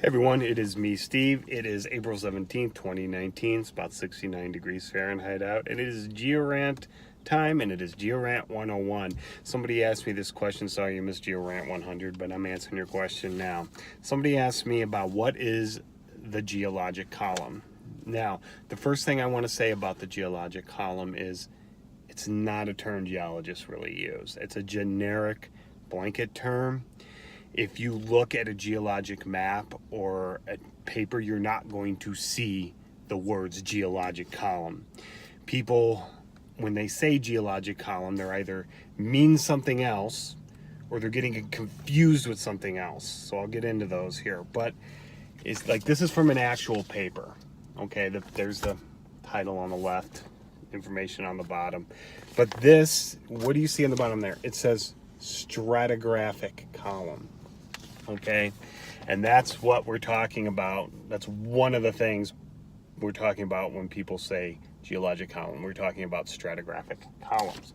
Hey everyone, it is me, Steve. It is April 17th, 2019. It's about 69 degrees Fahrenheit out, and it is Geo-Rant time, and it is Geo-Rant 101. Somebody asked me this question, sorry you missed Geo-Rant 100, but I'm answering your question now. Somebody asked me about what is the geologic column. Now, the first thing I want to say about the geologic column is it's not a term geologists really use. It's a generic blanket term. If you look at a geologic map or a paper, you're not going to see the words geologic column. People, when they say geologic column, they're either mean something else or they're getting confused with something else. So I'll get into those here. But it's like, this is from an actual paper. Okay, there's the title on the left, information on the bottom. But this, what do you see on the bottom there? It says stratigraphic column. Okay, and that's what we're talking about. That's one of the things we're talking about when people say geologic column. We're talking about stratigraphic columns.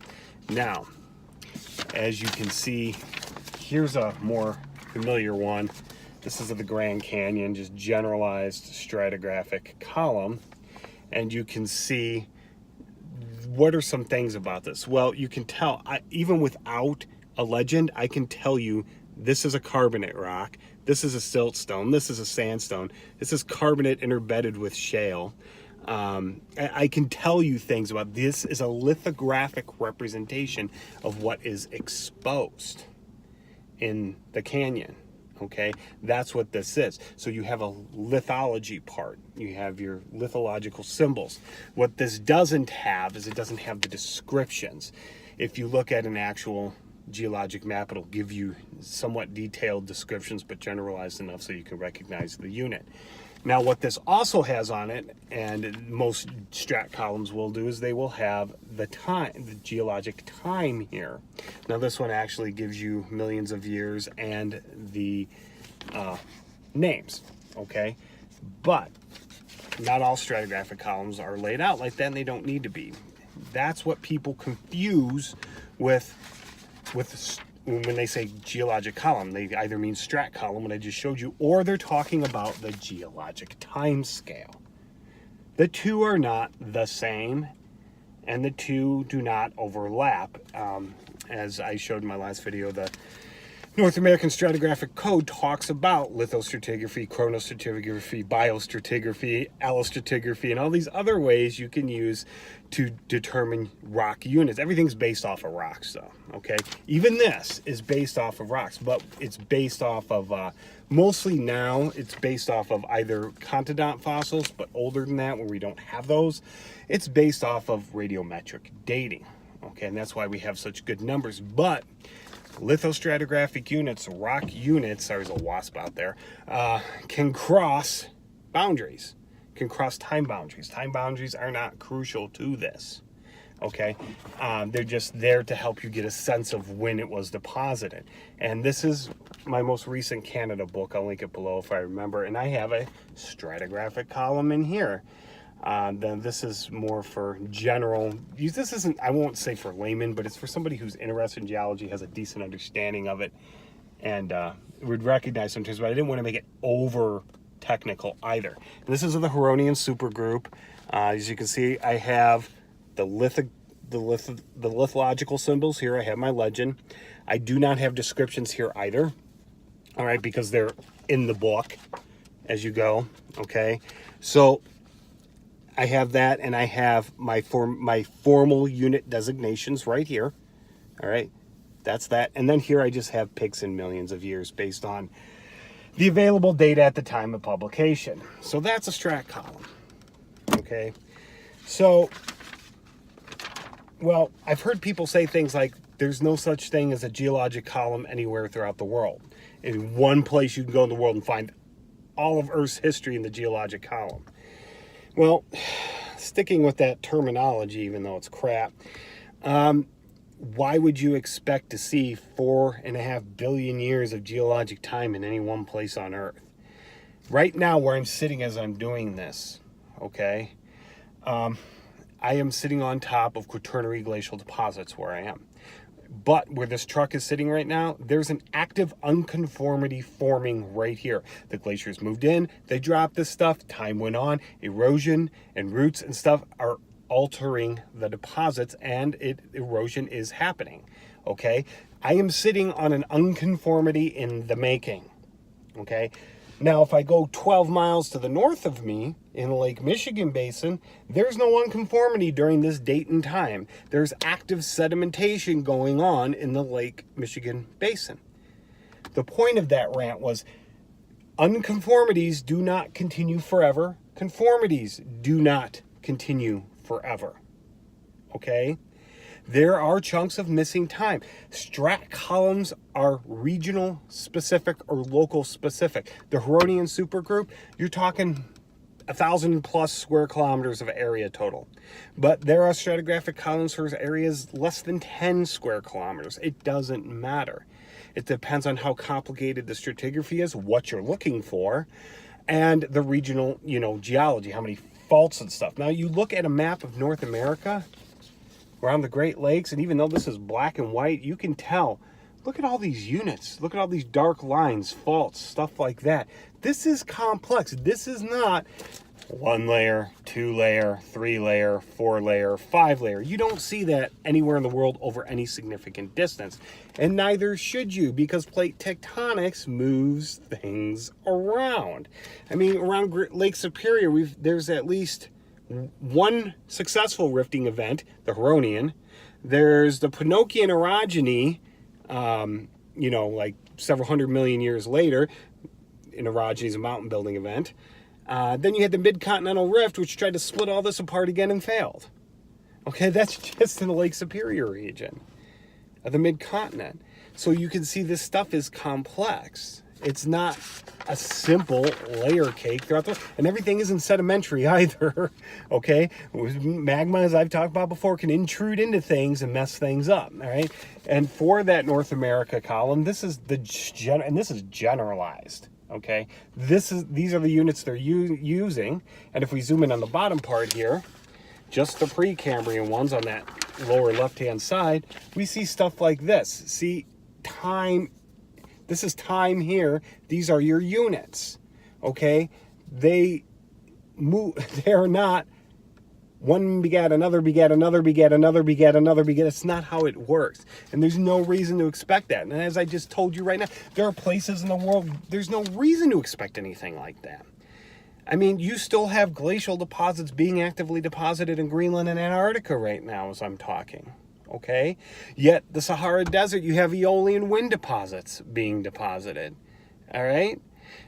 Now, as you can see, here's a more familiar one. This is of the Grand Canyon, just generalized stratigraphic column. And you can see, what are some things about this? Well, you can tell, even without a legend, I can tell you this is a carbonate rock, this is a siltstone, this is a sandstone, this is carbonate interbedded with shale. I can tell you things about this. Is a lithographic representation of what is exposed in the canyon. Okay, that's what this is. So you have a lithology part, you have your lithological symbols. What this doesn't have is it doesn't have the descriptions. If you look at an actual geologic map, it'll give you somewhat detailed descriptions, but generalized enough so you can recognize the unit. Now, what this also has on it, and most strat columns will do, is they will have the time, the geologic time here. Now, this one actually gives you millions of years and the names, okay? But not all stratigraphic columns are laid out like that, and they don't need to be. That's what people confuse with when they say geologic column. They either mean strat column, what I just showed you, or they're talking about the geologic time scale. The two are not the same, and the two do not overlap. As I showed in my last video, the North American Stratigraphic Code talks about lithostratigraphy, chronostratigraphy, biostratigraphy, allostratigraphy, and all these other ways you can use to determine rock units. Everything's based off of rocks, though, okay? Even this is based off of rocks, but it's based off of, mostly now, it's based off of either contidont fossils, but older than that, where we don't have those. It's based off of radiometric dating, okay? And that's why we have such good numbers. But lithostratigraphic units, rock units, there's a wasp out there, can cross boundaries, can cross time boundaries. Time boundaries are not crucial to this, okay? They're just there to help you get a sense of when it was deposited. And this is my most recent Canada book. I'll link it below if I remember. And I have a stratigraphic column in here. Then this is more for general use. This isn't, I won't say for laymen, but it's for somebody who's interested in geology, has a decent understanding of it, and would recognize sometimes, but I didn't want to make it over technical either. And this is of the Huronian supergroup. As you can see, I have the lithological symbols here. I have my legend. I do not have descriptions here either, all right, because they're in the book as you go, okay? So I have that, and I have my formal unit designations right here. All right, that's that. And then here I just have picks in millions of years based on the available data at the time of publication. So that's a strat column. Okay, so, well, I've heard people say things like there's no such thing as a geologic column anywhere throughout the world. In one place you can go in the world and find all of Earth's history in the geologic column. Well, sticking with that terminology, even though it's crap, why would you expect to see 4.5 billion years of geologic time in any one place on Earth? Right now, where I'm sitting as I'm doing this, okay, I am sitting on top of Quaternary glacial deposits where I am. But where this truck is sitting right now, there's an active unconformity forming right here. The glaciers moved in, they dropped this stuff, time went on, erosion and roots and stuff are altering the deposits, and erosion is happening, okay? I am sitting on an unconformity in the making, okay? Now, if I go 12 miles to the north of me in the Lake Michigan Basin, there's no unconformity during this date and time. There's active sedimentation going on in the Lake Michigan Basin. The point of that rant was unconformities do not continue forever. Conformities do not continue forever, okay? There are chunks of missing time. Strat columns are regional specific or local specific. The Huronian supergroup, you're talking 1,000 plus square kilometers of area total. But there are stratigraphic columns for areas less than 10 square kilometers. It doesn't matter. It depends on how complicated the stratigraphy is, what you're looking for, and the regional, geology, how many faults and stuff. Now, you look at a map of North America around the Great Lakes, and even though this is black and white, you can tell, look at all these units, look at all these dark lines, faults, stuff like that. This is complex. This is not 1 layer, 2 layer, 3 layer, 4 layer, 5 layer. You don't see that anywhere in the world over any significant distance, and neither should you, because plate tectonics moves things around. I mean, around Lake Superior, there's at least one successful rifting event, the Huronian. There's the Pinocchian orogeny, like several hundred million years later. An orogeny is a mountain building event. Then you had the Mid-Continental Rift, which tried to split all this apart again and failed. Okay, that's just in the Lake Superior region of the mid-continent. So you can see this stuff is complex. It's not a simple layer cake throughout the, and everything isn't sedimentary either, okay? Magma, as I've talked about before, can intrude into things and mess things up, all right? And for that North America column, this is and this is generalized, okay? These are the units they're using, and if we zoom in on the bottom part here, just the Precambrian ones on that lower left-hand side, we see stuff like this. See, time. This is time here. These are your units, okay? They move. They're not one begat another, begat another, begat another, begat another, begat. It's not how it works. And there's no reason to expect that. And as I just told you right now, there are places in the world, there's no reason to expect anything like that. I mean, you still have glacial deposits being actively deposited in Greenland and Antarctica right now as I'm talking. Okay, yet the Sahara Desert, you have Aeolian wind deposits being deposited, all right?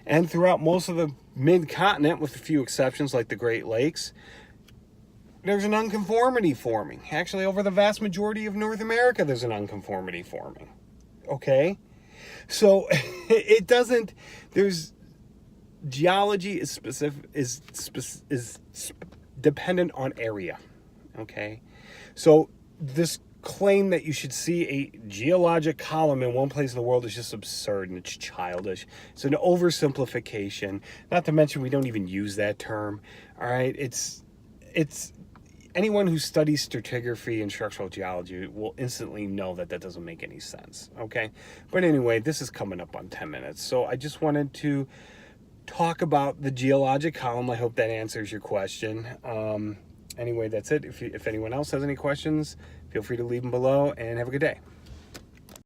And throughout most of the mid-continent, with a few exceptions like the Great Lakes, there's an unconformity forming. Actually, over the vast majority of North America, there's an unconformity forming, okay? So it doesn't, geology is dependent on area, okay? So this claim that you should see a geologic column in one place in the world is just absurd, and it's childish. It's an oversimplification. Not to mention we don't even use that term. All right, it's anyone who studies stratigraphy and structural geology will instantly know that that doesn't make any sense. Okay, but anyway, this is coming up on 10 minutes, so I just wanted to talk about the geologic column. I hope that answers your question. Anyway, that's it. If anyone else has any questions, feel free to leave them below, and have a good day.